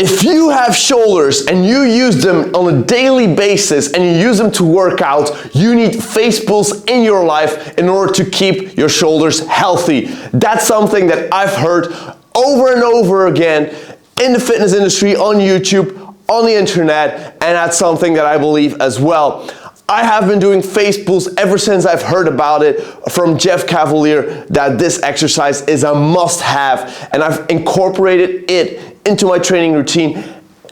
If you have shoulders and you use them on a daily basis and you use them to work out, you need face pulls in your life in order to keep your shoulders healthy. That's something that I've heard over and over again in the fitness industry, on YouTube, on the internet, and that's something that I believe as well. I have been doing face pulls ever since I've heard about it from Jeff Cavalier, that this exercise is a must-have, and I've incorporated it into my training routine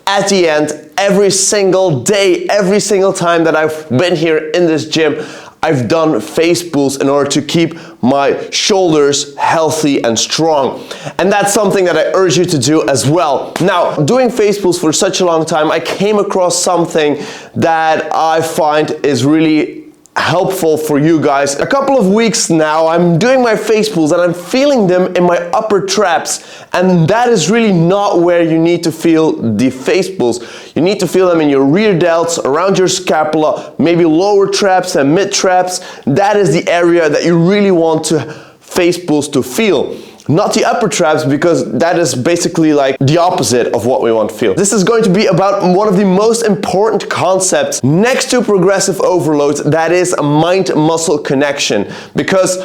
at the end every single day. Every single time that I've been here in this gym, I've done face pulls in order to keep my shoulders healthy and strong. And that's something that I urge you to do as well. Now, doing face pulls for such a long time, I came across something that I find is really helpful for you guys. A couple of weeks now, I'm doing my face pulls and I'm feeling them in my upper traps, and that is really not where you need to feel the face pulls. You need to feel them in your rear delts, around your scapula, maybe lower traps and mid traps. That is the area that you really want to face pulls to feel. Not the upper traps, because that is basically like the opposite of what we want to feel. This is going to be about one of the most important concepts next to progressive overload, that is mind-muscle connection. Because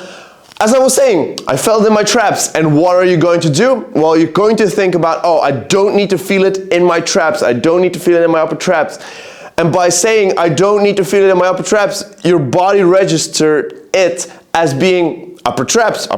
as I was saying, I felt in my traps, and what are you going to do? Well, you're going to think about, oh, I don't need to feel it in my traps. I don't need to feel it in my upper traps. And by saying I don't need to feel it in my upper traps, your body registered it as being upper traps,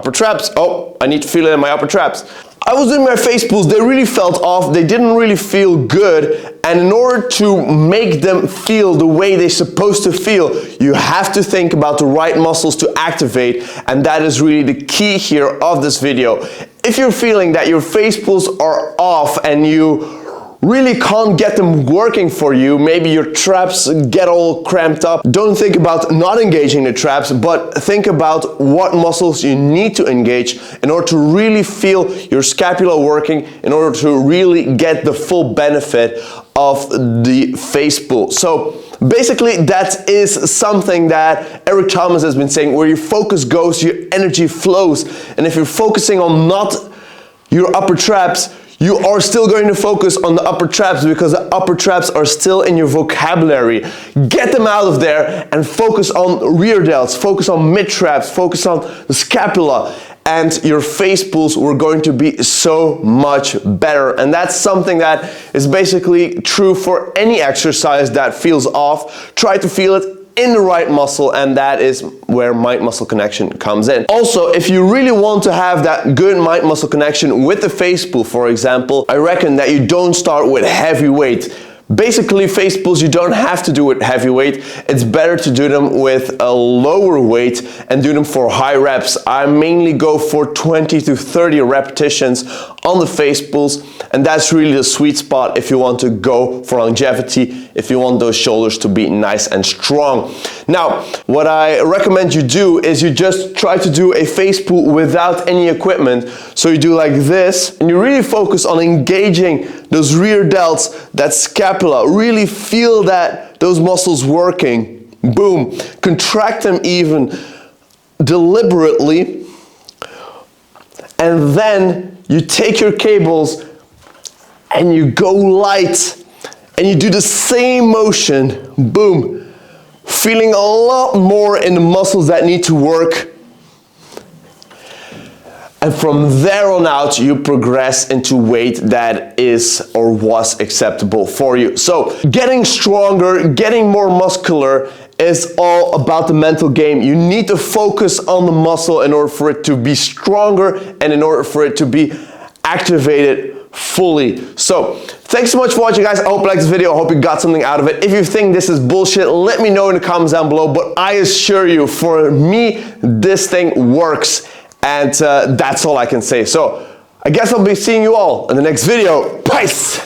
oh, I need to feel it in my upper traps. I was doing my face pulls, they really felt off, they didn't really feel good, and in order to make them feel the way they're supposed to feel, you have to think about the right muscles to activate, and that is really the key here of this video. If you're feeling that your face pulls are off and you really can't get them working for you, maybe your traps get all cramped up, don't think about not engaging the traps, but think about what muscles you need to engage in order to really feel your scapula working, in order to really get the full benefit of the face pull. So basically, that is something that Eric Thomas has been saying, where your focus goes, your energy flows. And if you're focusing on not your upper traps, you are still going to focus on the upper traps, because the upper traps are still in your vocabulary. Get them out of there and focus on rear delts, focus on mid traps, focus on the scapula, and your face pulls were going to be so much better. And that's something that is basically true for any exercise that feels off. Try to feel it in the right muscle, and that is where mind-muscle connection comes in. Also, if you really want to have that good mind-muscle connection with the face pull, for example, I reckon that you don't start with heavy weight. Basically, face pulls you don't have to do with heavy weight. It's better to do them with a lower weight and do them for high reps. I mainly go for 20 to 30 repetitions on the face pulls, and that's really the sweet spot if you want to go for longevity, if you want those shoulders to be nice and strong. Now, what I recommend you do is you just try to do a face pull without any equipment. So you do like this, and you really focus on engaging those rear delts, that scapula. Really feel that those muscles working. Boom. Contract them even deliberately, and then you take your cables and you go light and you do the same motion. Boom. Feeling a lot more in the muscles that need to work. And from there on out, you progress into weight that is or was acceptable for you. So getting stronger, getting more muscular is all about the mental game. You need to focus on the muscle in order for it to be stronger and in order for it to be activated fully. So thanks so much for watching, guys. I hope you liked this video. I hope you got something out of it. If you think this is bullshit, let me know in the comments down below. But I assure you, for me, this thing works. And that's all I can say. So I guess I'll be seeing you all in the next video. Peace!